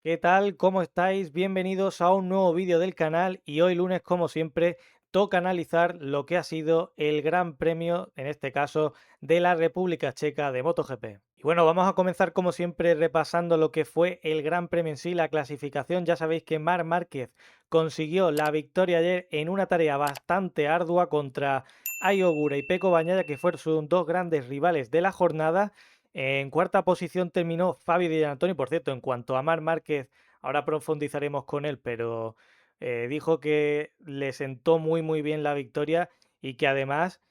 ¿Qué tal? ¿Cómo estáis? Bienvenidos a un nuevo vídeo del canal y hoy lunes, como siempre, toca analizar lo que ha sido el Gran Premio, en este caso, de la República Checa de MotoGP. Y bueno, vamos a comenzar como siempre repasando lo que fue el Gran Premio en sí, la clasificación. Ya sabéis que Marc Márquez consiguió la victoria ayer en una tarea bastante ardua contra Ai Ogura y Pecco Bagnaia, que fueron sus dos grandes rivales de la jornada. En cuarta posición terminó Fabio Di Giannantonio. Por cierto, en cuanto a Marc Márquez, ahora profundizaremos con él, pero dijo que le sentó muy bien la victoria y que además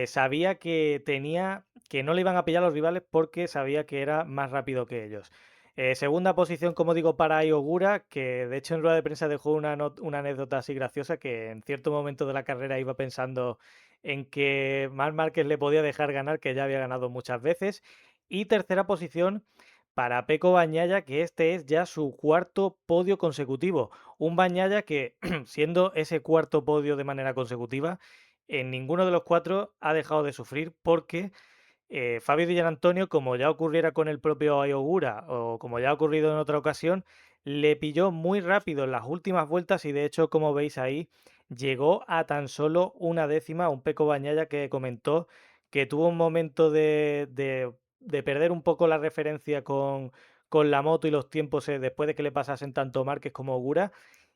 sabía que no le iban a pillar los rivales porque sabía que era más rápido que ellos. Segunda posición, como digo, para Iogura, que de hecho en rueda de prensa dejó una anécdota así graciosa, que en cierto momento de la carrera iba pensando en que Marc Márquez le podía dejar ganar, que ya había ganado muchas veces. Y tercera posición para Pecco Bagnaia, que este es ya su cuarto podio consecutivo. Un Bagnaia que, siendo ese cuarto podio de manera consecutiva, en ninguno de los cuatro ha dejado de sufrir porque Fabio Di Giannantonio, como ya ocurriera con el propio Ayogura o como ya ha ocurrido en otra ocasión, le pilló muy rápido en las últimas vueltas y de hecho, como veis ahí, llegó a tan solo una décima, un Pecco Bagnaia que comentó que tuvo un momento de perder un poco la referencia con la moto y los tiempos después de que le pasasen tanto Márquez como Ogura,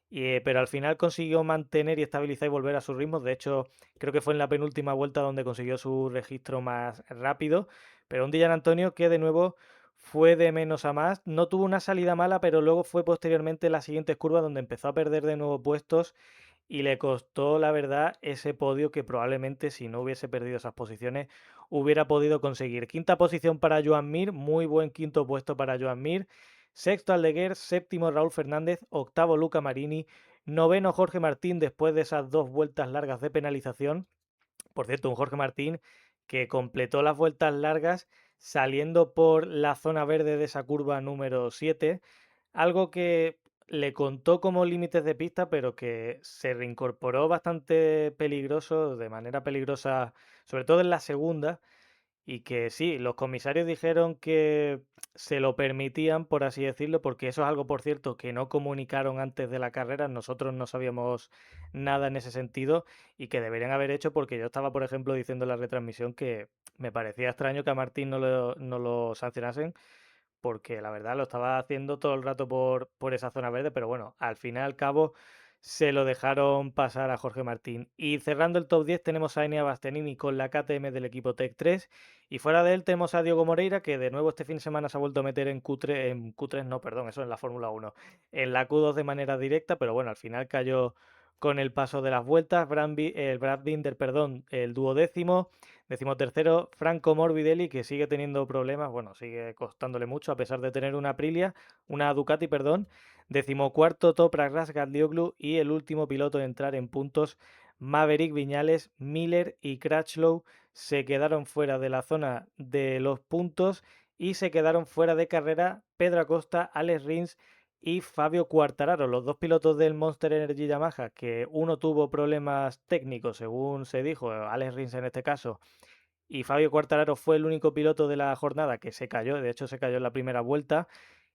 pero al final consiguió mantener y estabilizar y volver a sus ritmos. De hecho, creo que fue en la penúltima vuelta donde consiguió su registro más rápido. Pero un Dillan Antonio que de nuevo fue de menos a más. No tuvo una salida mala, pero luego fue posteriormente las siguientes curvas donde empezó a perder de nuevo puestos y le costó, la verdad, ese podio que probablemente si no hubiese perdido esas posiciones hubiera podido conseguir. Quinta posición para Joan Mir, muy buen quinto puesto para Joan Mir. Sexto Aldeguer, séptimo Raúl Fernández, octavo Luca Marini, noveno Jorge Martín después de esas dos vueltas largas de penalización. Por cierto, un Jorge Martín que completó las vueltas largas saliendo por la zona verde de esa curva número 7, algo que le contó como límites de pista, pero que se reincorporó bastante peligroso, de manera peligrosa, sobre todo en la segunda, y que sí, los comisarios dijeron que se lo permitían, por así decirlo, porque eso es algo, por cierto, que no comunicaron antes de la carrera. Nosotros no sabíamos nada en ese sentido y que deberían haber hecho porque yo estaba, por ejemplo, diciendo en la retransmisión que me parecía extraño que a Martín no lo sancionasen porque la verdad lo estaba haciendo todo el rato por esa zona verde, pero bueno, al fin y al cabo se lo dejaron pasar a Jorge Martín. Y cerrando el top 10 tenemos a Enea Bastianini con la KTM del equipo Tech 3 y fuera de él tenemos a Diogo Moreira que de nuevo este fin de semana se ha vuelto a meter en Q3 no, perdón, eso en la Fórmula 1, en la Q2 de manera directa, pero bueno, al final cayó con el paso de las vueltas, el Brad Binder, perdón, el duodécimo. Decimotercero, Franco Morbidelli, que sigue teniendo problemas, bueno, sigue costándole mucho a pesar de tener una Ducati, perdón. Decimocuarto, Toprak Razgatlioglu y el último piloto en entrar en puntos, Maverick Viñales, Miller y Crutchlow se quedaron fuera de la zona de los puntos y se quedaron fuera de carrera Pedro Acosta, Alex Rins y Fabio Quartararo, los dos pilotos del Monster Energy Yamaha, que uno tuvo problemas técnicos, según se dijo, Alex Rins en este caso, y Fabio Quartararo fue el único piloto de la jornada que se cayó, de hecho se cayó en la primera vuelta,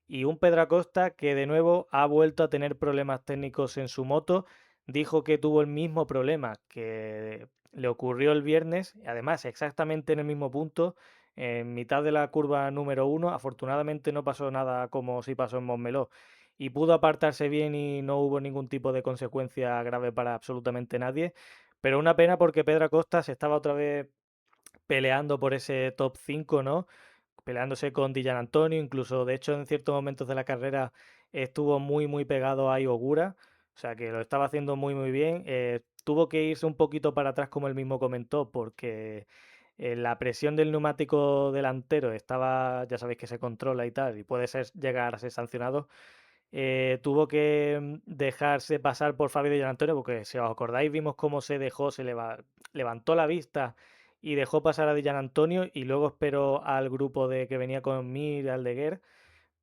y un Pedro Acosta que de nuevo ha vuelto a tener problemas técnicos en su moto, dijo que tuvo el mismo problema que le ocurrió el viernes, además exactamente en el mismo punto, en mitad de la curva número uno, afortunadamente no pasó nada como si pasó en Montmeló, y pudo apartarse bien y no hubo ningún tipo de consecuencia grave para absolutamente nadie, pero una pena porque Pedro Acosta se estaba otra vez peleando por ese top 5, ¿no? Peleándose con Dillan Antonio, incluso de hecho en ciertos momentos de la carrera estuvo muy pegado a Iogura, o sea que lo estaba haciendo muy bien. Tuvo que irse un poquito para atrás como él mismo comentó, porque la presión del neumático delantero estaba, ya sabéis que se controla y tal, y puede llegar a ser sancionado. Tuvo que dejarse pasar por Fabio Di Antonio, porque si os acordáis, vimos cómo se dejó, levantó la vista y dejó pasar a Di Antonio y luego esperó al grupo de que venía con Mir y Aldeguer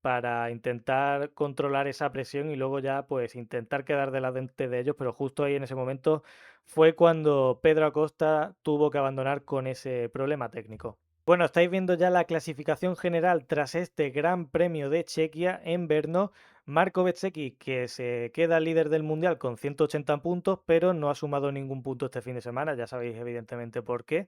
para intentar controlar esa presión y luego ya pues intentar quedar delante de ellos, pero justo ahí en ese momento fue cuando Pedro Acosta tuvo que abandonar con ese problema técnico. Bueno, estáis viendo ya la clasificación general tras este Gran Premio de Chequia en Brno. Marco Bezzecchi, que se queda líder del Mundial con 180 puntos, pero no ha sumado ningún punto este fin de semana, ya sabéis evidentemente por qué.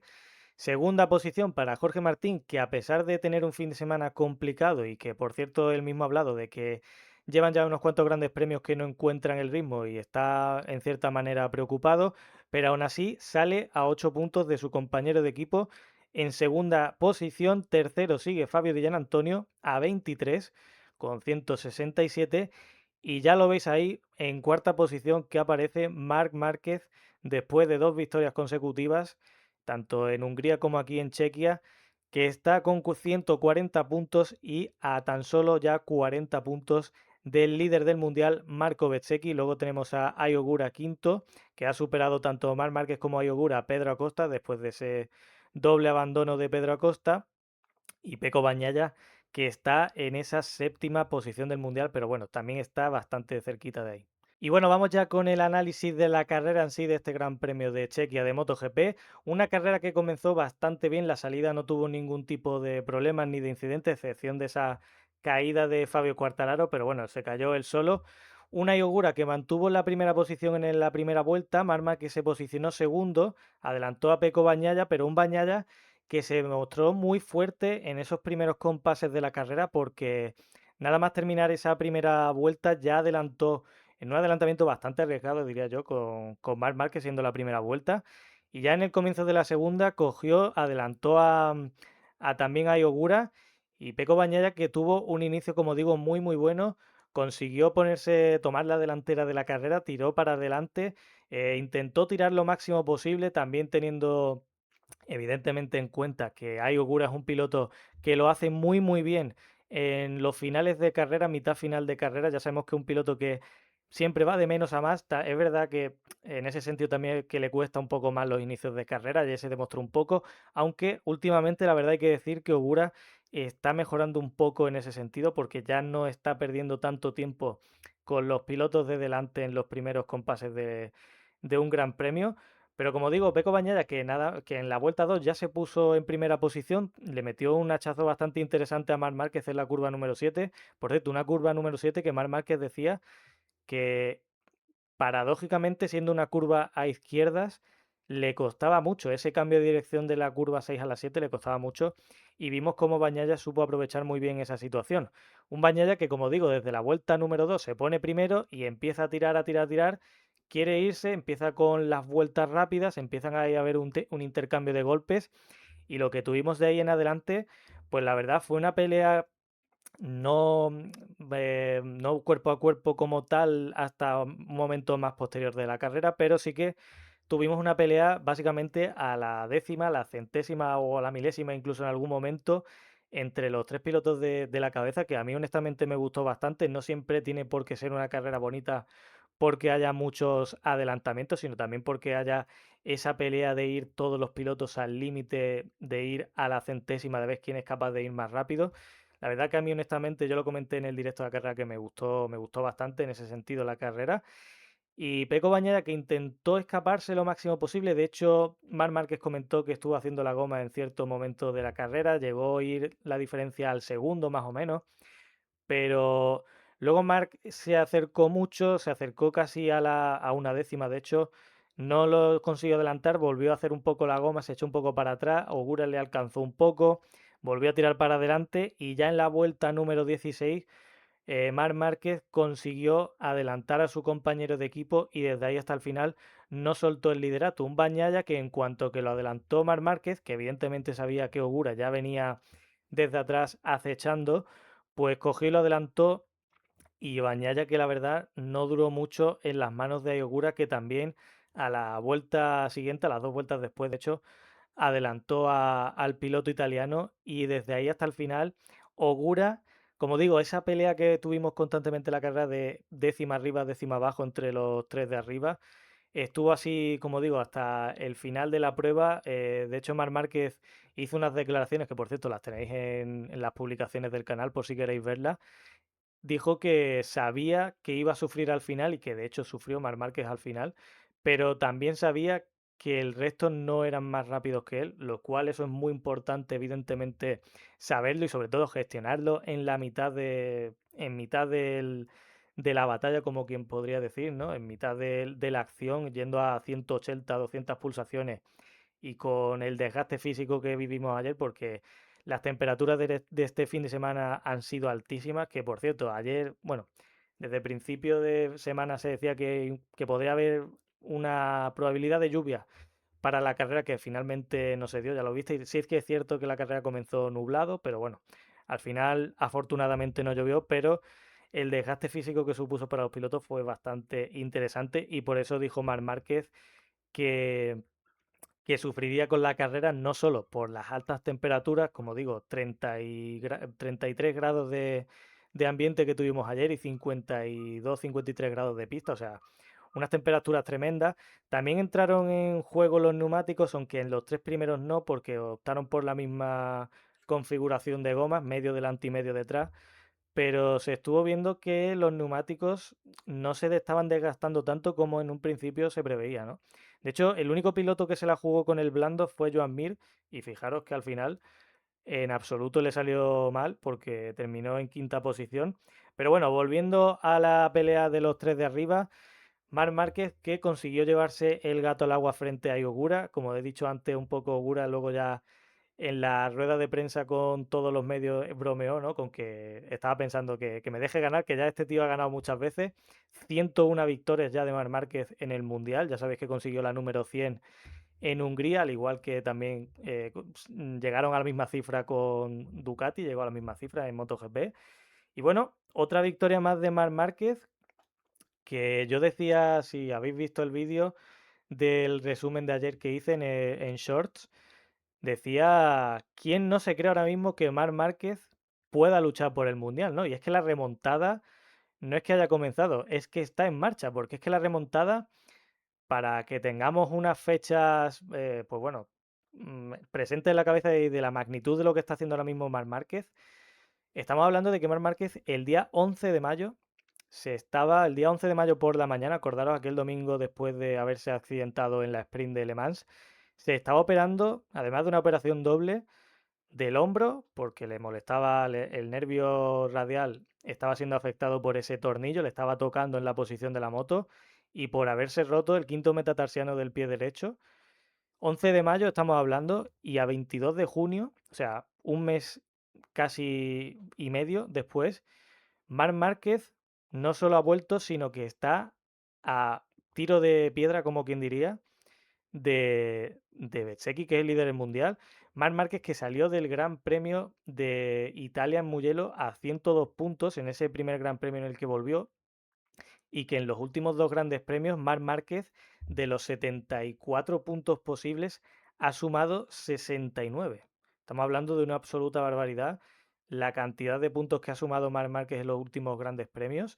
Segunda posición para Jorge Martín, que a pesar de tener un fin de semana complicado y que por cierto él mismo ha hablado de que llevan ya unos cuantos grandes premios que no encuentran el ritmo y está en cierta manera preocupado, pero aún así sale a 8 puntos de su compañero de equipo. En segunda posición, tercero sigue Fabio Di Antonio a 23 con 167 y ya lo veis ahí en cuarta posición que aparece Marc Márquez después de dos victorias consecutivas tanto en Hungría como aquí en Chequia, que está con 140 puntos y a tan solo ya 40 puntos del líder del mundial, Marco Bezzecchi. Luego tenemos a Ayogura quinto, que ha superado tanto a Marc Márquez como a Ayogura a Pedro Acosta después de ese doble abandono de Pedro Acosta. Y Peco Bañaya, que está en esa séptima posición del mundial, pero bueno, también está bastante cerquita de ahí. Y bueno, vamos ya con el análisis de la carrera en sí de este Gran Premio de Chequia de MotoGP. Una carrera que comenzó bastante bien, la salida no tuvo ningún tipo de problemas ni de incidente, excepción de esa caída de Fabio Quartararo, pero bueno, se cayó él solo. Una Yogura que mantuvo la primera posición en la primera vuelta, Marma que se posicionó segundo, adelantó a Peco Bañaya, pero un Bañaya que se mostró muy fuerte en esos primeros compases de la carrera porque nada más terminar esa primera vuelta ya adelantó en un adelantamiento bastante arriesgado, diría yo, con Marc Márquez siendo la primera vuelta. Y ya en el comienzo de la segunda cogió, adelantó a también a Iogura y Peco Bañaya que tuvo un inicio, como digo, muy muy bueno. Consiguió ponerse, tomar la delantera de la carrera, tiró para adelante, intentó tirar lo máximo posible, también teniendo evidentemente en cuenta que Ai Ogura es un piloto que lo hace muy muy bien en los finales de carrera, mitad final de carrera. Ya sabemos que es un piloto que siempre va de menos a más. Es verdad que en ese sentido también que le cuesta un poco más los inicios de carrera, ya se demostró un poco, aunque últimamente la verdad hay que decir que Ogura está mejorando un poco en ese sentido porque ya no está perdiendo tanto tiempo con los pilotos de delante en los primeros compases de un gran premio. Pero como digo, Peco Bañaya, que nada, que en la vuelta 2 ya se puso en primera posición, le metió un hachazo bastante interesante a Marc Márquez en la curva número 7. Por cierto, una curva número 7 que Marc Márquez decía que paradójicamente, siendo una curva a izquierdas, le costaba mucho. Ese cambio de dirección de la curva 6 a la 7 le costaba mucho. Y vimos cómo Bañaya supo aprovechar muy bien esa situación. Un Bañaya que, como digo, desde la vuelta número 2 se pone primero y empieza a tirar, a tirar, a tirar. Quiere irse, empieza con las vueltas rápidas, empiezan ahí a haber un intercambio de golpes. Y lo que tuvimos de ahí en adelante, pues la verdad fue una pelea no, no cuerpo a cuerpo como tal hasta un momento más posterior de la carrera, pero sí que tuvimos una pelea básicamente a la décima, la centésima o a la milésima, incluso en algún momento, entre los tres pilotos de la cabeza, que a mí honestamente me gustó bastante. No siempre tiene por qué ser una carrera bonita porque haya muchos adelantamientos, sino también porque haya esa pelea de ir todos los pilotos al límite, de ir a la centésima de ver quién es capaz de ir más rápido. La verdad que a mí honestamente yo lo comenté en el directo de la carrera que me gustó bastante en ese sentido la carrera. Y Peco Bañera que intentó escaparse lo máximo posible. De hecho, Marc Márquez comentó que estuvo haciendo la goma en cierto momento de la carrera. Llegó a ir la diferencia al segundo más o menos. Pero luego Marc se acercó mucho, se acercó casi a una décima. De hecho, no lo consiguió adelantar. Volvió a hacer un poco la goma, se echó un poco para atrás. Ogura le alcanzó un poco. Volvió a tirar para adelante. Y ya en la vuelta número 16 Marc Márquez consiguió adelantar a su compañero de equipo y desde ahí hasta el final no soltó el liderato. Un Bañaya que en cuanto que lo adelantó Marc Márquez, que evidentemente sabía que Ogura ya venía desde atrás acechando, pues cogió y lo adelantó y Bañaya que la verdad no duró mucho en las manos de Ogura que también a la vuelta siguiente, a las dos vueltas después de hecho, adelantó al piloto italiano y desde ahí hasta el final, Ogura, como digo, esa pelea que tuvimos constantemente en la carrera de décima arriba, décima abajo entre los tres de arriba, estuvo así, como digo, hasta el final de la prueba. De hecho, Marc Márquez hizo unas declaraciones que, por cierto, las tenéis en las publicaciones del canal por si queréis verlas. Dijo que sabía que iba a sufrir al final y que de hecho sufrió Marc Márquez al final, pero también sabía que el resto no eran más rápidos que él, lo cual eso es muy importante, evidentemente, saberlo y sobre todo gestionarlo en la mitad en mitad de la batalla, como quien podría decir, ¿no? En mitad de la acción, yendo a 180, 200 pulsaciones y con el desgaste físico que vivimos ayer, porque las temperaturas de este fin de semana han sido altísimas, que por cierto, ayer, bueno, desde principio de semana se decía que podría haber una probabilidad de lluvia para la carrera que finalmente no se dio, ya lo viste. Y sí es que es cierto que la carrera comenzó nublado, pero bueno, al final afortunadamente no llovió, pero el desgaste físico que supuso para los pilotos fue bastante interesante y por eso dijo Marc Márquez que que sufriría con la carrera no solo por las altas temperaturas, como digo, 33 grados de ambiente que tuvimos ayer y 52, 53 grados de pista, o sea, unas temperaturas tremendas. También entraron en juego los neumáticos, aunque en los tres primeros no, porque optaron por la misma configuración de gomas, medio delante y medio detrás, pero se estuvo viendo que los neumáticos no se estaban desgastando tanto como en un principio se preveía, ¿no? De hecho, el único piloto que se la jugó con el blando fue Joan Mir, y fijaros que al final en absoluto le salió mal porque terminó en quinta posición. Pero bueno, volviendo a la pelea de los tres de arriba, Marc Márquez que consiguió llevarse el gato al agua frente a Ogura, como he dicho antes, un poco Ogura luego ya en la rueda de prensa con todos los medios bromeó, ¿no? Con que estaba pensando que me deje ganar, que ya este tío ha ganado muchas veces. 101 victorias ya de Marc Márquez en el Mundial. Ya sabéis que consiguió la número 100 en Hungría, al igual que también llegaron a la misma cifra con Ducati, llegó a la misma cifra en MotoGP. Y bueno, otra victoria más de Marc Márquez, que yo decía, si habéis visto el vídeo del resumen de ayer que hice en Shorts, decía, ¿quién no se cree ahora mismo que Marc Márquez pueda luchar por el Mundial, ¿no? Y es que la remontada no es que haya comenzado, es que está en marcha, porque es que la remontada, para que tengamos unas fechas, pues bueno, presentes en la cabeza de la magnitud de lo que está haciendo ahora mismo Marc Márquez, estamos hablando de que Marc Márquez el día 11 de mayo el día 11 de mayo por la mañana, acordaros aquel domingo después de haberse accidentado en la sprint de Le Mans, se estaba operando, además de una operación doble, del hombro, porque le molestaba el nervio radial, estaba siendo afectado por ese tornillo, le estaba tocando en la posición de la moto, y por haberse roto el quinto metatarsiano del pie derecho. 11 de mayo estamos hablando, y a 22 de junio, o sea, un mes casi y medio después, Marc Márquez no solo ha vuelto, sino que está a tiro de piedra, como quien diría, de Bezzecchi, que es el líder del mundial. Marc Márquez que salió del Gran Premio de Italia en Mugello a 102 puntos en ese primer Gran Premio en el que volvió y que en los últimos dos grandes premios Marc Márquez de los 74 puntos posibles ha sumado 69. Estamos hablando de una absoluta barbaridad la cantidad de puntos que ha sumado Marc Márquez en los últimos grandes premios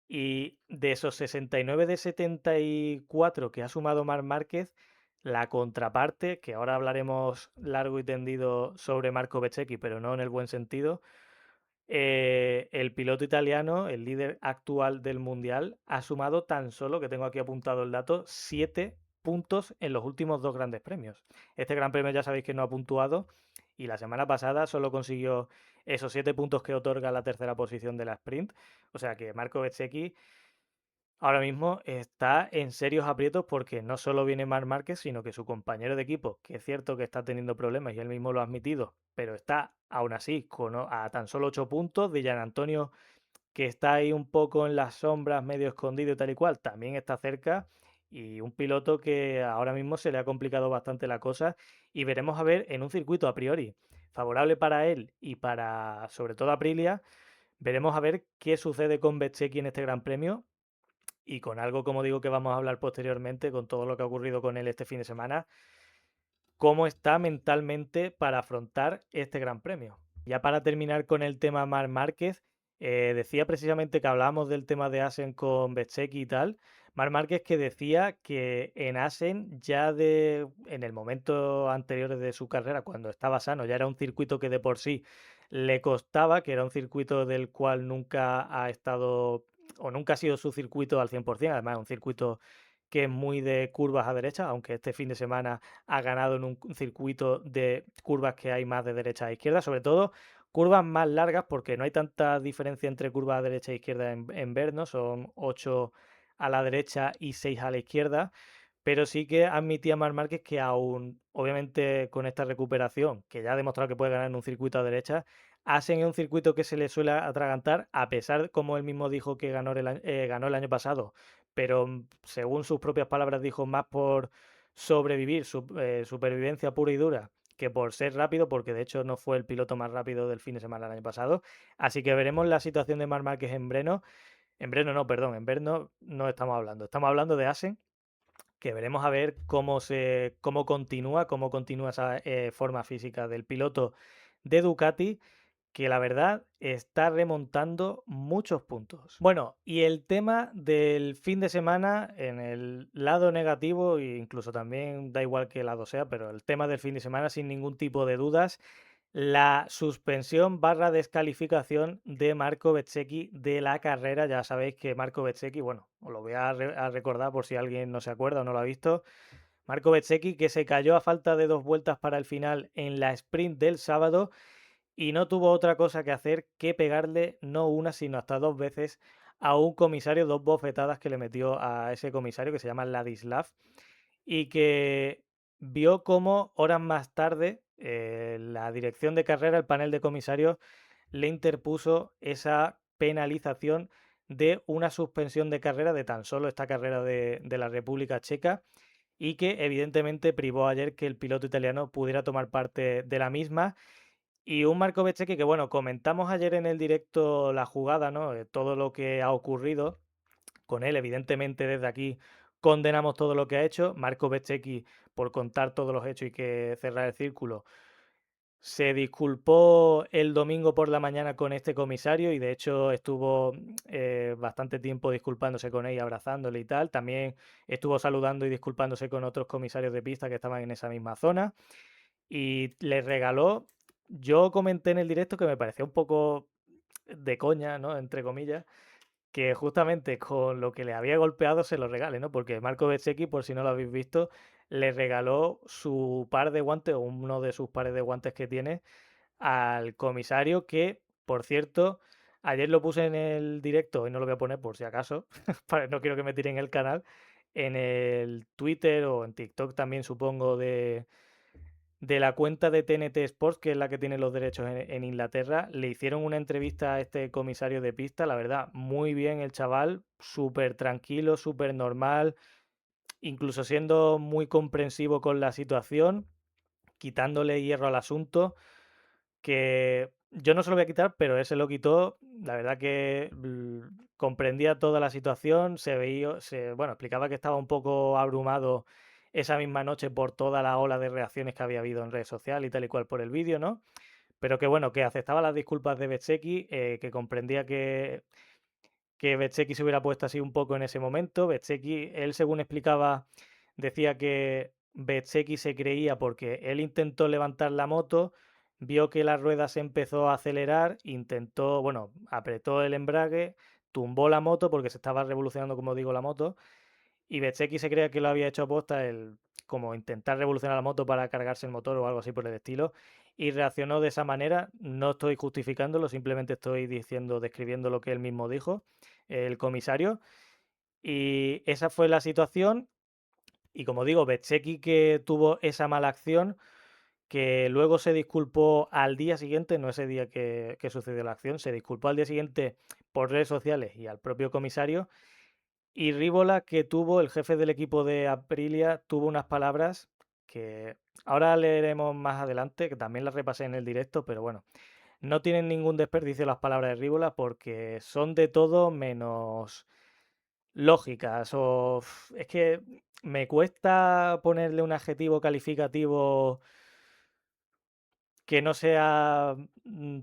y de esos 69 de 74 que ha sumado Marc Márquez, la contraparte, que ahora hablaremos largo y tendido sobre Marco Bezzecchi, pero no en el buen sentido, el piloto italiano, el líder actual del Mundial, ha sumado tan solo, que tengo aquí apuntado el dato, 7 puntos en los últimos dos grandes premios. Este gran premio ya sabéis que no ha puntuado y la semana pasada solo consiguió esos 7 puntos que otorga la tercera posición de la sprint. O sea que Marco Bezzecchi ahora mismo está en serios aprietos porque no solo viene Marc Márquez, sino que su compañero de equipo, que es cierto que está teniendo problemas y él mismo lo ha admitido, pero está aún así a tan solo 8 puntos de Gian Antonio, que está ahí un poco en las sombras, medio escondido y tal y cual, también está cerca. Y un piloto que ahora mismo se le ha complicado bastante la cosa y veremos a ver en un circuito a priori favorable para él y para sobre todo Aprilia, veremos a ver qué sucede con Bezzecchi en este Gran Premio y con algo, como digo, que vamos a hablar posteriormente, con todo lo que ha ocurrido con él este fin de semana, cómo está mentalmente para afrontar este Gran Premio. Ya para terminar con el tema Marc Márquez, decía precisamente que hablábamos del tema de Asen con Bezzecchi y tal. Marc Márquez que decía que en Asen en el momento anterior de su carrera, cuando estaba sano, ya era un circuito que de por sí le costaba, que era un circuito del cual nunca ha estado o nunca ha sido su circuito al 100%, además un circuito que es muy de curvas a derecha, aunque este fin de semana ha ganado en un circuito de curvas que hay más de derecha a izquierda, sobre todo curvas más largas, porque no hay tanta diferencia entre curvas a derecha e izquierda en Brno, son 8 a la derecha y 6 a la izquierda, pero sí que admitía Marc Márquez que aún, obviamente con esta recuperación, que ya ha demostrado que puede ganar en un circuito a derecha, hacen en un circuito que se le suele atragantar, a pesar, como él mismo dijo que ganó el año pasado, pero según sus propias palabras dijo más por sobrevivir, supervivencia pura y dura, que por ser rápido, porque de hecho no fue el piloto más rápido del fin de semana el año pasado. Así que veremos la situación de Marc Márquez en Brno. En Brno no, perdón, en Brno no estamos hablando de Asen, que veremos a ver cómo continúa esa forma física del piloto de Ducati, que la verdad está remontando muchos puntos. Bueno, y el tema del fin de semana en el lado negativo, e incluso también da igual qué lado sea, pero el tema del fin de semana sin ningún tipo de dudas, la suspensión barra descalificación de Marco Bezzecchi de la carrera. Ya sabéis que Marco Bezzecchi, bueno, os lo voy a recordar por si alguien no se acuerda o no lo ha visto. Marco Bezzecchi que se cayó a falta de 2 vueltas para el final en la sprint del sábado y no tuvo otra cosa que hacer que pegarle no una, sino hasta 2 veces a un comisario, 2 bofetadas que le metió a ese comisario que se llama Ladislav y que vio cómo horas más tarde la dirección de carrera, el panel de comisarios, le interpuso esa penalización de una suspensión de carrera de tan solo esta carrera de la República Checa y que evidentemente privó ayer que el piloto italiano pudiera tomar parte de la misma. Y un Marco Bezzecchi que, bueno, comentamos ayer en el directo la jugada, ¿no? Todo lo que ha ocurrido con él, evidentemente desde aquí condenamos todo lo que ha hecho. Marco Bezzecchi, por contar todos los hechos y que cerrar el círculo, se disculpó el domingo por la mañana con este comisario y de hecho estuvo bastante tiempo disculpándose con él y abrazándole y tal. También estuvo saludando y disculpándose con otros comisarios de pista que estaban en esa misma zona y le regaló, yo comenté en el directo que me pareció un poco de coña, ¿no? Entre comillas, que justamente con lo que le había golpeado se lo regale, ¿no? Porque Marco Bezzecchi, por si no lo habéis visto, le regaló su par de guantes o uno de sus pares de guantes que tiene al comisario que, por cierto, ayer lo puse en el directo y no lo voy a poner por si acaso, no quiero que me tiren el canal, en el Twitter o en TikTok también supongo de la cuenta de TNT Sports, que es la que tiene los derechos en Inglaterra, le hicieron una entrevista a este comisario de pista, la verdad, muy bien el chaval, súper tranquilo, súper normal, incluso siendo muy comprensivo con la situación, quitándole hierro al asunto, que yo no se lo voy a quitar, pero él se lo quitó, la verdad que comprendía toda la situación, se veía, bueno, explicaba que estaba un poco abrumado esa misma noche por toda la ola de reacciones que había habido en redes sociales y tal y cual por el vídeo, ¿no? Pero que bueno, que aceptaba las disculpas de Bezzecchi, que comprendía que Bezzecchi se hubiera puesto así un poco en ese momento. Bezzecchi, él según explicaba, decía que Bezzecchi se creía porque él intentó levantar la moto, vio que la rueda se empezó a acelerar, intentó, bueno, apretó el embrague, tumbó la moto porque se estaba revolucionando, como digo, la moto, y Bezzecchi se creía que lo había hecho aposta, el, como intentar revolucionar la moto para cargarse el motor o algo así por el estilo, y reaccionó de esa manera. No estoy justificándolo, simplemente estoy diciendo, describiendo lo que él mismo dijo, el comisario. Y esa fue la situación. Y como digo, Bezzecchi que tuvo esa mala acción, que luego se disculpó al día siguiente, no ese día que sucedió la acción, se disculpó al día siguiente por redes sociales y al propio comisario y Rívola, que tuvo, el jefe del equipo de Aprilia, tuvo unas palabras que ahora leeremos más adelante, que también las repasé en el directo, pero bueno, no tienen ningún desperdicio las palabras de Rívola porque son de todo menos lógicas. Es que me cuesta ponerle un adjetivo calificativo que no sea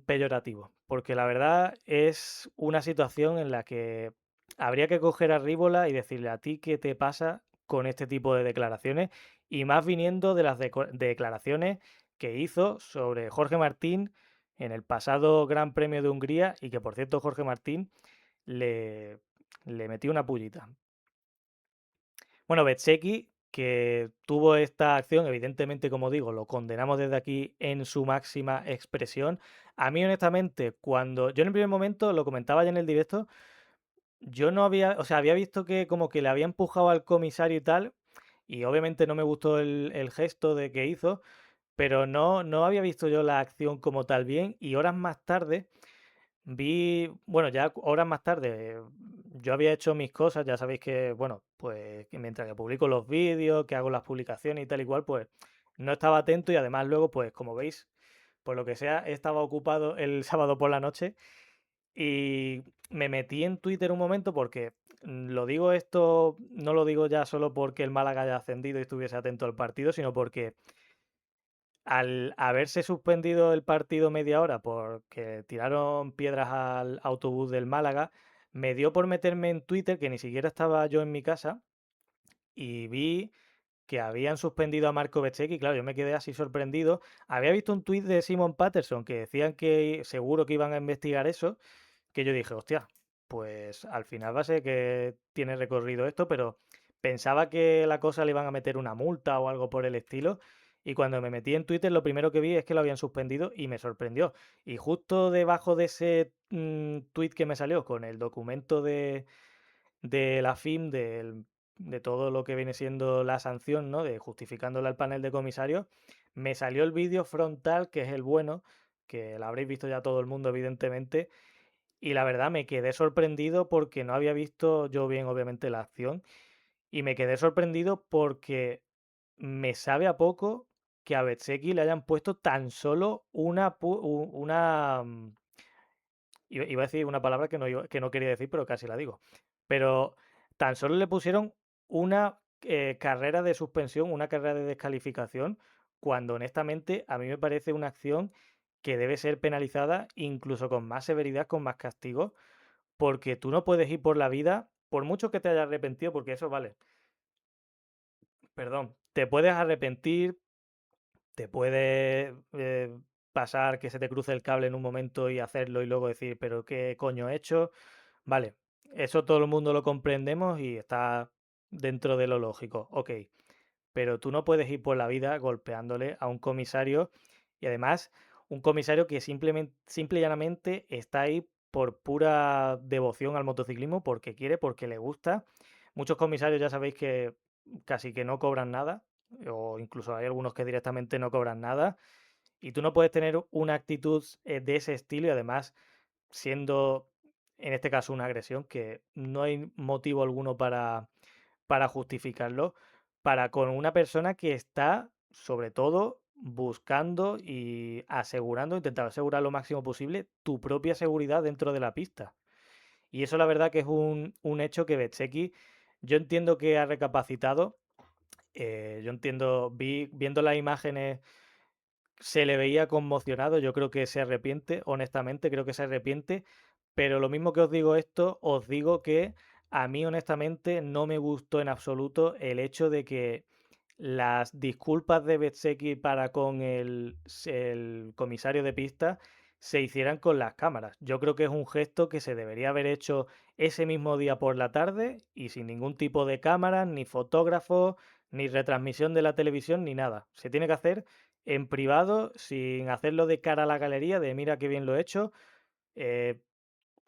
peyorativo, porque la verdad es una situación en la que habría que coger a Rívola y decirle a ti qué te pasa con este tipo de declaraciones y más viniendo de las declaraciones que hizo sobre Jorge Martín en el pasado Gran Premio de Hungría y que por cierto Jorge Martín le, le metió una pullita. Bueno, Bezzecchi, que tuvo esta acción, evidentemente, como digo, lo condenamos desde aquí en su máxima expresión. A mí, honestamente, cuando yo en el primer momento lo comentaba ya en el directo, yo no había, o sea, había visto que como que le había empujado al comisario y tal, y obviamente no me gustó el gesto de que hizo, pero no había visto yo la acción como tal bien, y horas más tarde vi, bueno, ya horas más tarde, yo había hecho mis cosas, ya sabéis que, bueno, pues que mientras que publico los vídeos, que hago las publicaciones y tal y cual, pues no estaba atento y además luego, pues como veis, por lo que sea, estaba ocupado el sábado por la noche y me metí en Twitter un momento porque lo digo esto, no lo digo ya solo porque el Málaga haya ascendido y estuviese atento al partido, sino porque al haberse suspendido el partido media hora porque tiraron piedras al autobús del Málaga, me dio por meterme en Twitter, que ni siquiera estaba yo en mi casa, y vi que habían suspendido a Marco Bezzecchi. Claro, yo me quedé así sorprendido. Había visto un tuit de Simon Patterson que decían que seguro que iban a investigar eso, que yo dije, hostia, pues al final va a ser que tiene recorrido esto, pero pensaba que la cosa le iban a meter una multa o algo por el estilo. Y cuando me metí en Twitter, lo primero que vi es que lo habían suspendido y me sorprendió. Y justo debajo de ese tweet que me salió con el documento de la FIM, de todo lo que viene siendo la sanción, ¿no? De justificándole al panel de comisarios, me salió el vídeo frontal, que es el bueno, que lo habréis visto ya todo el mundo, evidentemente, y la verdad me quedé sorprendido porque no había visto yo bien, obviamente, la acción. Y me quedé sorprendido porque me sabe a poco que a Betseki le hayan puesto tan solo una. Iba a decir una palabra que no quería decir, pero casi la digo. Pero tan solo le pusieron una carrera de suspensión, una carrera de descalificación, cuando honestamente a mí me parece una acción que debe ser penalizada incluso con más severidad, con más castigo, porque tú no puedes ir por la vida, por mucho que te hayas arrepentido, porque eso vale, perdón, te puedes arrepentir, te puede pasar que se te cruce el cable en un momento y hacerlo y luego decir, pero ¿qué coño he hecho? Vale, eso todo el mundo lo comprendemos y está dentro de lo lógico, ok, pero tú no puedes ir por la vida golpeándole a un comisario y además un comisario que simplemente, simple y llanamente está ahí por pura devoción al motociclismo, porque quiere, porque le gusta. Muchos comisarios ya sabéis que casi que no cobran nada, o incluso hay algunos que directamente no cobran nada, y tú no puedes tener una actitud de ese estilo y además siendo en este caso una agresión que no hay motivo alguno para justificarlo, para con una persona que está, sobre todo, buscando y asegurando, intentando asegurar lo máximo posible tu propia seguridad dentro de la pista. Y eso la verdad que es un hecho que Betseki, yo entiendo que ha recapacitado, yo entiendo, viendo las imágenes se le veía conmocionado, yo creo que se arrepiente, honestamente, creo que se arrepiente, pero lo mismo que os digo esto, os digo que a mí honestamente no me gustó en absoluto el hecho de que las disculpas de Bezzecchi para con el comisario de pista se hicieran con las cámaras. Yo creo que es un gesto que se debería haber hecho ese mismo día por la tarde y sin ningún tipo de cámaras, ni fotógrafos, ni retransmisión de la televisión, ni nada. Se tiene que hacer en privado, sin hacerlo de cara a la galería, de mira qué bien lo he hecho. Eh,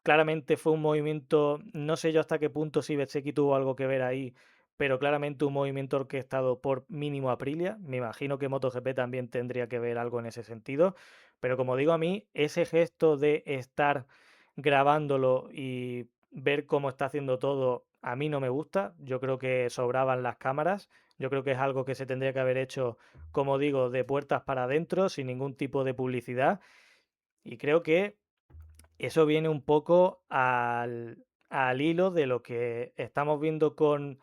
Claramente fue un movimiento, no sé yo hasta qué punto si Bezzecchi tuvo algo que ver ahí, pero claramente un movimiento orquestado por mínimo Aprilia. Me imagino que MotoGP también tendría que ver algo en ese sentido. Pero como digo a mí, ese gesto de estar grabándolo y ver cómo está haciendo todo, a mí no me gusta. Yo creo que sobraban las cámaras. Yo creo que es algo que se tendría que haber hecho, como digo, de puertas para adentro, sin ningún tipo de publicidad. Y creo que eso viene un poco al hilo de lo que estamos viendo con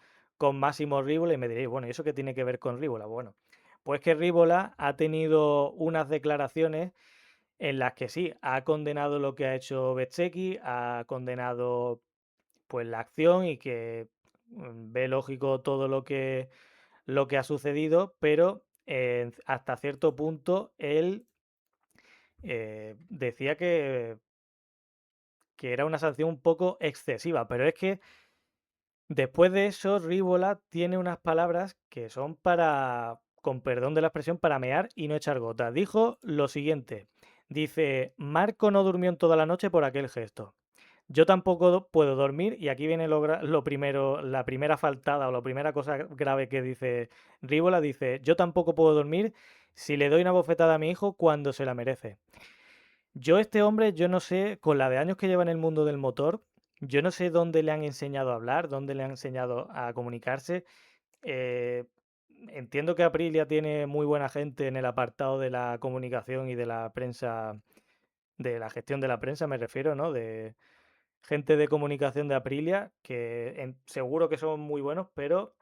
Máximo Rívola y me diréis, bueno, ¿y eso qué tiene que ver con Rívola? Bueno, pues que Rívola ha tenido unas declaraciones en las que sí, ha condenado lo que ha hecho Bezzecchi, ha condenado pues la acción y que ve lógico todo lo que ha sucedido, pero hasta cierto punto él decía que era una sanción un poco excesiva, pero es que Después de eso, Rívola tiene unas palabras que son para, con perdón de la expresión, para mear y no echar gota. Dijo lo siguiente, dice, Marco no durmió en toda la noche por aquel gesto. Yo tampoco puedo dormir y aquí viene lo primero, la primera faltada o la primera cosa grave que dice Rívola, dice, yo tampoco puedo dormir si le doy una bofetada a mi hijo cuando se la merece. Yo este hombre, yo no sé, con la de años que lleva en el mundo del motor, yo no sé dónde le han enseñado a hablar, dónde le han enseñado a comunicarse. Eh, Entiendo que Aprilia tiene muy buena gente en el apartado de la comunicación y de la prensa, de la gestión de la prensa, me refiero, ¿no? De gente de comunicación de Aprilia, que seguro que son muy buenos, pero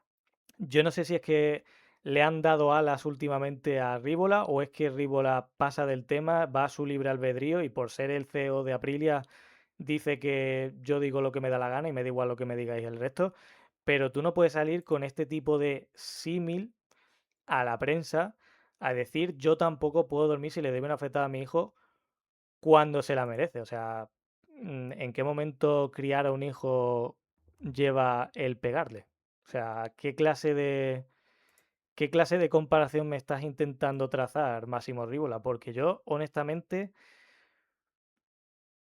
yo no sé si es que le han dado alas últimamente a Rívola o es que Rívola pasa del tema, va a su libre albedrío y por ser el CEO de Aprilia dice que yo digo lo que me da la gana y me da igual lo que me digáis el resto, pero tú no puedes salir con este tipo de símil a la prensa a decir yo tampoco puedo dormir si le doy una afectada a mi hijo cuando se la merece. O sea, ¿en qué momento criar a un hijo lleva el pegarle? O sea, qué clase de comparación me estás intentando trazar, Máximo Rívola? Porque yo, honestamente,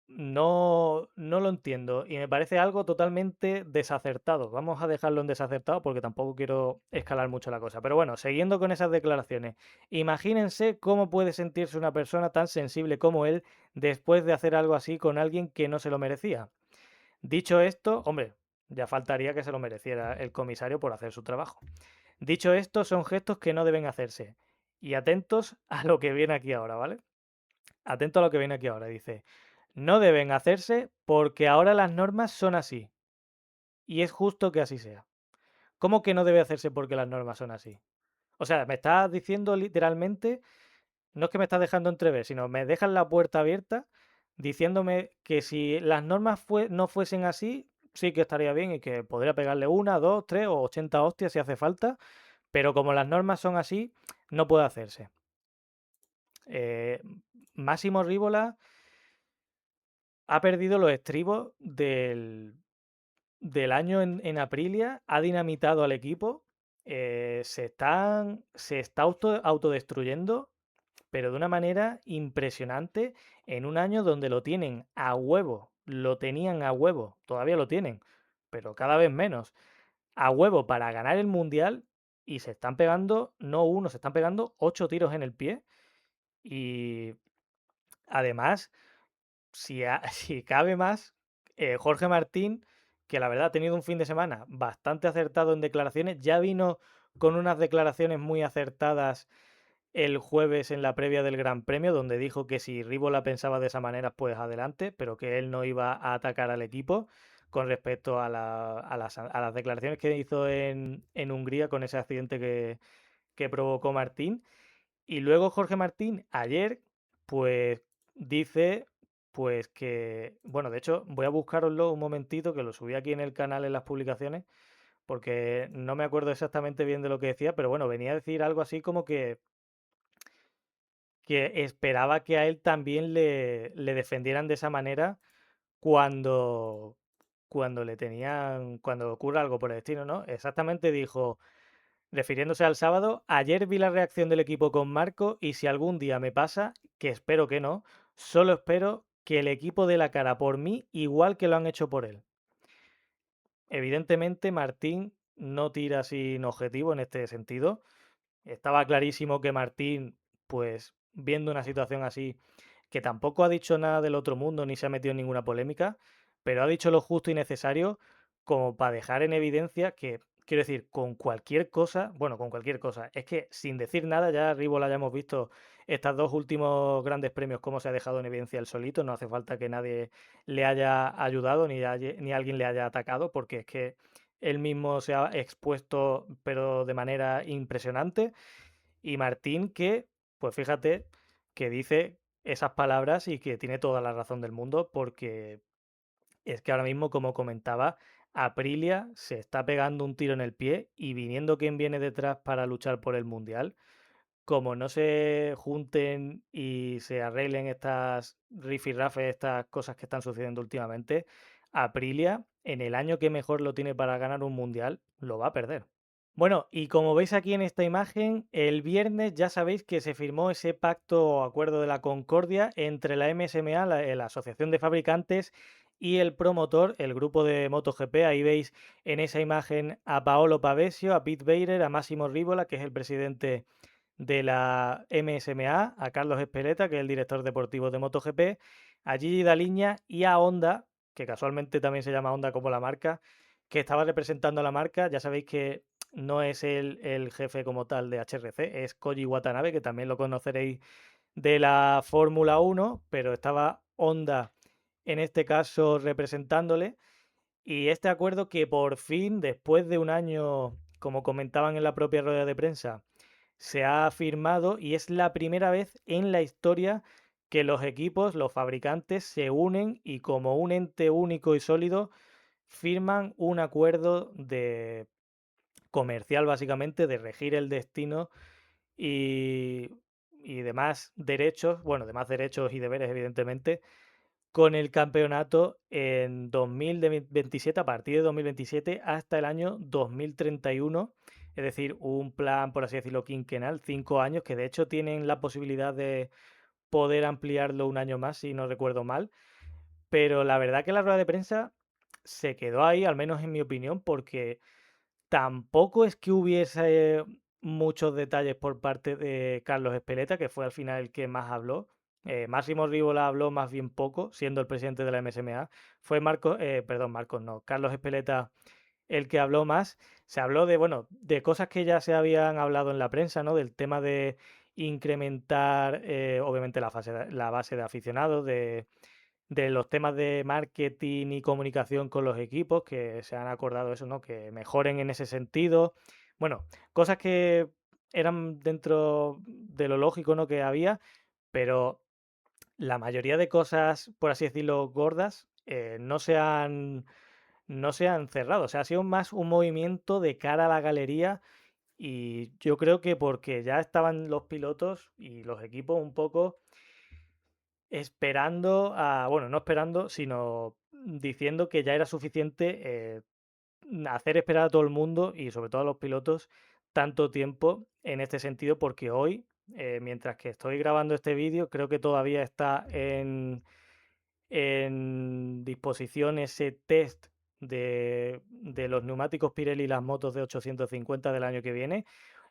no lo entiendo y me parece algo totalmente desacertado. Vamos a dejarlo en desacertado porque tampoco quiero escalar mucho la cosa. Pero bueno, siguiendo con esas declaraciones, imagínense cómo puede sentirse una persona tan sensible como él después de hacer algo así con alguien que no se lo merecía. Dicho esto, hombre, ya faltaría que se lo mereciera el comisario por hacer su trabajo. Dicho esto, son gestos que no deben hacerse. Y atentos a lo que viene aquí ahora, ¿vale? Atento a lo que viene aquí ahora. Dice, no deben hacerse porque ahora las normas son así. Y es justo que así sea. ¿Cómo que no debe hacerse porque las normas son así? O sea, me estás diciendo literalmente, no es que me estás dejando entrever, sino me dejas la puerta abierta diciéndome que si las normas no fuesen así, sí que estaría bien y que podría pegarle una, dos, tres o 80 hostias si hace falta, pero como las normas son así, no puede hacerse. Eh, Máximo Rívola ha perdido los estribos del año en Aprilia, ha dinamitado al equipo, se está autodestruyendo, pero de una manera impresionante en un año donde lo tienen a huevo, lo tenían a huevo, todavía lo tienen, pero cada vez menos, a huevo para ganar el Mundial y se están pegando, no uno, se están pegando 8 tiros en el pie y además si cabe más, Jorge Martín, que la verdad ha tenido un fin de semana bastante acertado en declaraciones, ya vino con unas declaraciones muy acertadas el jueves en la previa del Gran Premio, donde dijo que si Rívola pensaba de esa manera, pues adelante, pero que él no iba a atacar al equipo con respecto a las declaraciones que hizo en Hungría con ese accidente que provocó Martín. Y luego Jorge Martín ayer, pues dice, pues que, bueno, de hecho voy a buscaroslo un momentito, que lo subí aquí en el canal en las publicaciones, porque no me acuerdo exactamente bien de lo que decía, pero bueno, venía a decir algo así como que esperaba que a él también le defendieran de esa manera cuando, cuando ocurra algo por el destino, ¿no? Exactamente dijo, refiriéndose al sábado, ayer vi la reacción del equipo con Marco y si algún día me pasa, que espero que no, solo espero que el equipo dé la cara por mí igual que lo han hecho por él. Evidentemente, Martín no tira sin objetivo en este sentido. Estaba clarísimo que Martín, pues viendo una situación así, que tampoco ha dicho nada del otro mundo ni se ha metido en ninguna polémica, pero ha dicho lo justo y necesario como para dejar en evidencia que, quiero decir, con cualquier cosa, bueno, con cualquier cosa, es que sin decir nada, ya Rívola ya hemos visto estos dos últimos grandes premios, cómo se ha dejado en evidencia el solito, no hace falta que nadie le haya ayudado ni alguien le haya atacado, porque es que él mismo se ha expuesto, pero de manera impresionante. Y Martín que, pues fíjate, que dice esas palabras y que tiene toda la razón del mundo porque es que ahora mismo, como comentaba, Aprilia se está pegando un tiro en el pie y viniendo quien viene detrás para luchar por el Mundial, como no se junten y se arreglen estas rifirrafes, estas cosas que están sucediendo últimamente, Aprilia, en el año que mejor lo tiene para ganar un mundial, lo va a perder. Bueno, y como veis aquí en esta imagen, el viernes ya sabéis que se firmó ese pacto o acuerdo de la concordia entre la MSMA, la Asociación de Fabricantes, y el promotor, el grupo de MotoGP. Ahí veis en esa imagen a Paolo Pavesio, a Pete Beirer, a Massimo Rivola, que es el presidente de la MSMA, a Carlos Espeleta, que es el director deportivo de MotoGP, a Gigi Daliña y a Honda, que casualmente también se llama Honda como la marca, que estaba representando a la marca. Ya sabéis que no es el jefe como tal de HRC, es Koji Watanabe, que también lo conoceréis de la Fórmula 1, pero estaba Honda en este caso representándole. Y este acuerdo que por fin, después de un año, como comentaban en la propia rueda de prensa, se ha firmado y es la primera vez en la historia que los equipos, los fabricantes, se unen y como un ente único y sólido firman un acuerdo de comercial básicamente de regir el destino y, y demás derechos, bueno, demás derechos y deberes evidentemente, con el campeonato en 2027, a partir de 2027 hasta el año 2031, es decir, un plan, por así decirlo, quinquenal, 5 años, que de hecho tienen la posibilidad de poder ampliarlo un año más, si no recuerdo mal, pero la verdad que la rueda de prensa se quedó ahí, al menos en mi opinión, porque tampoco es que hubiese muchos detalles por parte de Carlos Espeleta, que fue al final el que más habló. Máximo Rivola habló más bien poco, siendo el presidente de la MSMA. Fue Marcos no, Carlos Espeleta el que habló más. Se habló de, bueno, de cosas que ya se habían hablado en la prensa, ¿no? Del tema de incrementar, obviamente, la base de aficionados, de los temas de marketing y comunicación con los equipos, que se han acordado eso, ¿no? Que mejoren en ese sentido. Bueno, cosas que eran dentro de lo lógico, ¿no? Que había, pero la mayoría de cosas, por así decirlo, gordas, no se han cerrado. O sea, ha sido más un movimiento de cara a la galería y yo creo que porque ya estaban los pilotos y los equipos un poco esperando a, bueno, no esperando, sino diciendo que ya era suficiente hacer esperar a todo el mundo y sobre todo a los pilotos tanto tiempo en este sentido, porque hoy, mientras que estoy grabando este vídeo, creo que todavía está en disposición ese test de los neumáticos Pirelli y las motos de 850 del año que viene,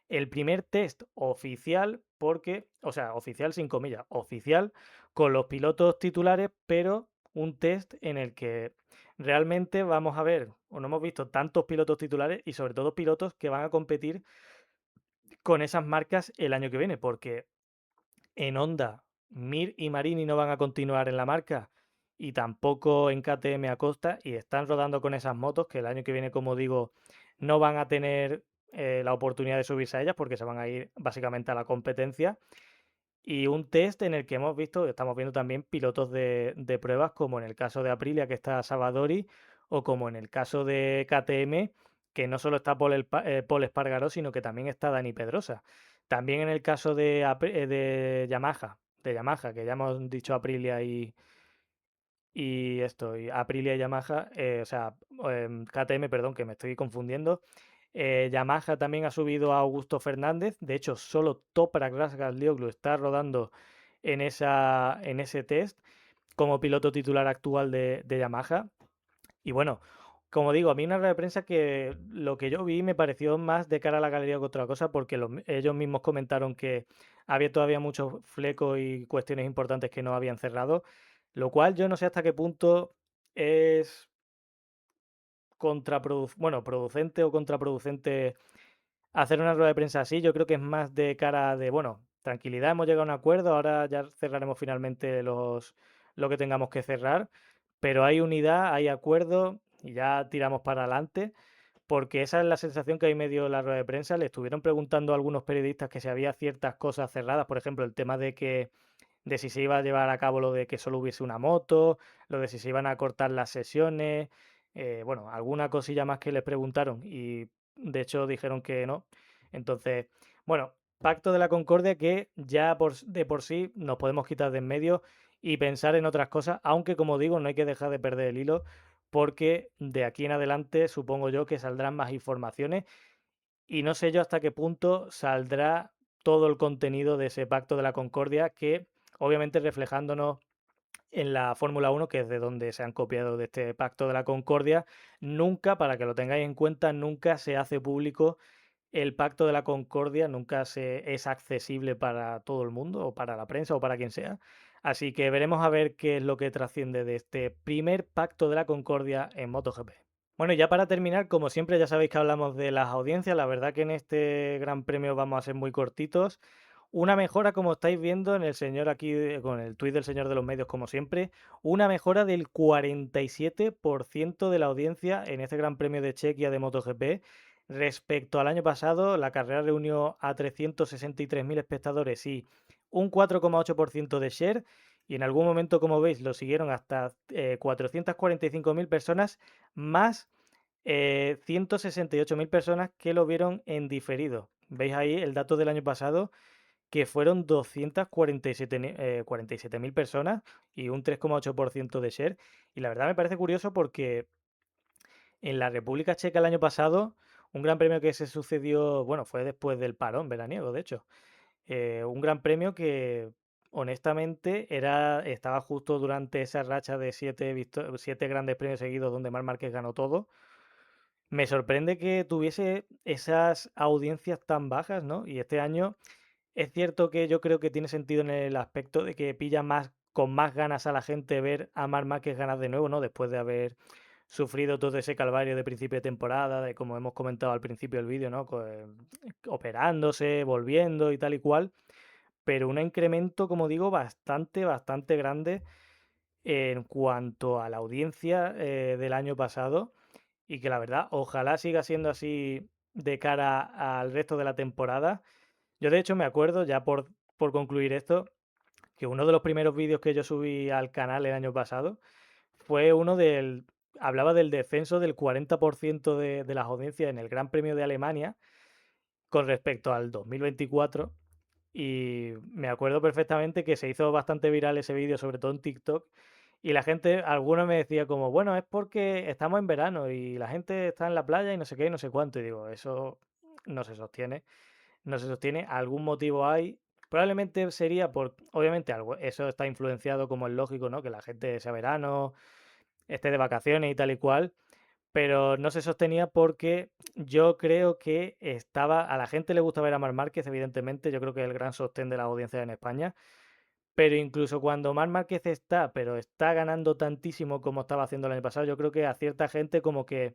el primer test oficial, porque, o sea, oficial sin comillas, oficial con los pilotos titulares, pero un test en el que realmente vamos a ver, o no hemos visto tantos pilotos titulares y sobre todo pilotos que van a competir con esas marcas el año que viene, porque en Honda, Mir y Marini no van a continuar en la marca y tampoco en KTM Acosta y están rodando con esas motos que el año que viene, como digo, no van a tener la oportunidad de subirse a ellas porque se van a ir básicamente a la competencia. Y un test en el que hemos visto, estamos viendo también pilotos de pruebas, como en el caso de Aprilia, que está Savadori, o como en el caso de KTM, que no solo está Paul Espargaró, sino que también está Dani Pedrosa. También en el caso de Yamaha, que ya hemos dicho Aprilia y Aprilia y Yamaha, o sea, KTM, perdón, que me estoy confundiendo. Yamaha también ha subido a Augusto Fernández. De hecho, solo Toprak Razgatlioglu está rodando en ese test como piloto titular actual de Yamaha. Y bueno, como digo, a mí una rueda de prensa que lo que yo vi me pareció más de cara a la galería que otra cosa, porque ellos mismos comentaron que había todavía muchos flecos y cuestiones importantes que no habían cerrado, lo cual yo no sé hasta qué punto es producente o contraproducente hacer una rueda de prensa así. Yo creo que es más de cara de, bueno, tranquilidad, hemos llegado a un acuerdo, ahora ya cerraremos finalmente lo que tengamos que cerrar, pero hay unidad, hay acuerdo y ya tiramos para adelante, porque esa es la sensación que hay medio la rueda de prensa. Le estuvieron preguntando a algunos periodistas que si había ciertas cosas cerradas, por ejemplo, el tema de si se iba a llevar a cabo lo de que solo hubiese una moto, lo de si se iban a cortar las sesiones, bueno, alguna cosilla más que les preguntaron y de hecho dijeron que no. Entonces, bueno, Pacto de la Concordia que ya de por sí nos podemos quitar de en medio y pensar en otras cosas, aunque como digo, no hay que dejar de perder el hilo porque de aquí en adelante supongo yo que saldrán más informaciones y no sé yo hasta qué punto saldrá todo el contenido de ese Pacto de la Concordia que obviamente reflejándonos en la Fórmula 1, que es de donde se han copiado de este Pacto de la Concordia, nunca, para que lo tengáis en cuenta, nunca se hace público el Pacto de la Concordia, nunca es accesible para todo el mundo, o para la prensa, o para quien sea. Así que veremos a ver qué es lo que trasciende de este primer Pacto de la Concordia en MotoGP. Bueno, y ya para terminar, como siempre, ya sabéis que hablamos de las audiencias. La verdad que en este Gran Premio vamos a ser muy cortitos. Una mejora, como estáis viendo en el señor aquí, con el tuit del señor de los medios, como siempre, una mejora del 47% de la audiencia en este Gran Premio de Chequia de MotoGP. Respecto al año pasado, la carrera reunió a 363.000 espectadores y un 4,8% de share. Y en algún momento, como veis, lo siguieron hasta 445.000 personas, más 168.000 personas que lo vieron en diferido. Veis ahí el dato del año pasado, que fueron 247.000 personas y un 3,8% de share. Y la verdad me parece curioso porque en la República Checa el año pasado, un gran premio que se sucedió, bueno, fue después del parón veraniego, de hecho. Un gran premio que honestamente estaba justo durante esa racha de 7 grandes premios seguidos donde Marc Márquez ganó todo. Me sorprende que tuviese esas audiencias tan bajas, ¿no? Y este año es cierto que yo creo que tiene sentido en el aspecto de que pilla más con más ganas a la gente ver a Marc Márquez ganar de nuevo, ¿no? Después de haber sufrido todo ese calvario de principio de temporada, de como hemos comentado al principio del vídeo, ¿no? Operándose, volviendo y tal y cual. Pero un incremento, como digo, bastante grande en cuanto a la audiencia del año pasado y que la verdad, ojalá siga siendo así de cara al resto de la temporada. Yo de hecho me acuerdo, ya por concluir esto, que uno de los primeros vídeos que yo subí al canal el año pasado fue uno del... Hablaba del descenso del 40% de las audiencias en el Gran Premio de Alemania con respecto al 2024. Y me acuerdo perfectamente que se hizo bastante viral ese vídeo, sobre todo en TikTok. Y la gente, algunos me decía como, bueno, es porque estamos en verano y la gente está en la playa y no sé qué y no sé cuánto. Y digo, eso no se sostiene. No se sostiene. Algún motivo hay. Probablemente sería por, obviamente, algo, eso está influenciado como es lógico, ¿no? Que la gente sea verano, esté de vacaciones y tal y cual, pero no se sostenía porque yo creo que a la gente le gusta ver a Marc Márquez, evidentemente, yo creo que es el gran sostén de la audiencia en España, pero incluso cuando Marc Márquez pero está ganando tantísimo como estaba haciendo el año pasado, yo creo que a cierta gente como que,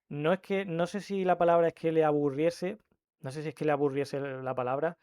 no sé si la palabra es que le aburriese, no sé si es que le aburriese la palabra,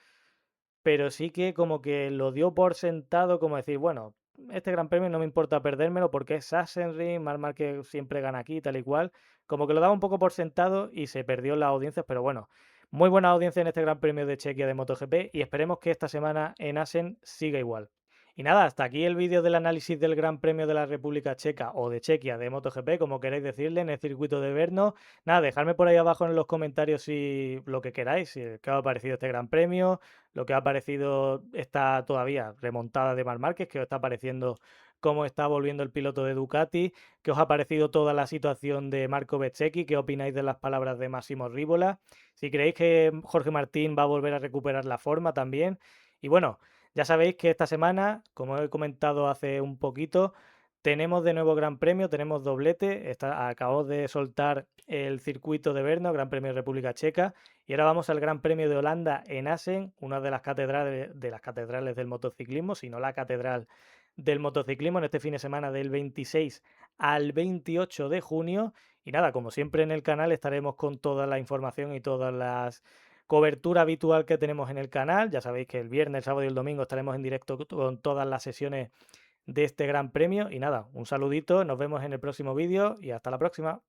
pero sí que como que lo dio por sentado, como decir, bueno, este Gran Premio no me importa perdérmelo porque es Sachsenring, Marc Márquez siempre gana aquí, tal y cual. Como que lo daba un poco por sentado y se perdió en las audiencias, pero bueno, muy buena audiencia en este Gran Premio de Chequia de MotoGP y esperemos que esta semana en Assen siga igual. Y nada, hasta aquí el vídeo del análisis del Gran Premio de la República Checa o de Chequia de MotoGP, como queréis decirle, en el circuito de Brno. Nada, dejadme por ahí abajo en los comentarios si lo que queráis, si qué os ha parecido este Gran Premio, lo que ha parecido esta todavía remontada de Marc Márquez, que os está pareciendo cómo está volviendo el piloto de Ducati, qué os ha parecido toda la situación de Marco Bezzecchi, qué opináis de las palabras de Máximo Rívola, si creéis que Jorge Martín va a volver a recuperar la forma también. Y bueno, ya sabéis que esta semana, como he comentado hace un poquito, tenemos de nuevo Gran Premio, tenemos doblete. Acabamos de soltar el circuito de Brno, Gran Premio de República Checa, y ahora vamos al Gran Premio de Holanda en Assen, una de las catedrales del motociclismo, si no la catedral del motociclismo, en este fin de semana del 26 al 28 de junio. Y nada, como siempre en el canal estaremos con toda la información y todas las cobertura habitual que tenemos en el canal. Ya sabéis que el viernes, el sábado y el domingo estaremos en directo con todas las sesiones de este gran premio. Y nada, un saludito, nos vemos en el próximo vídeo y hasta la próxima.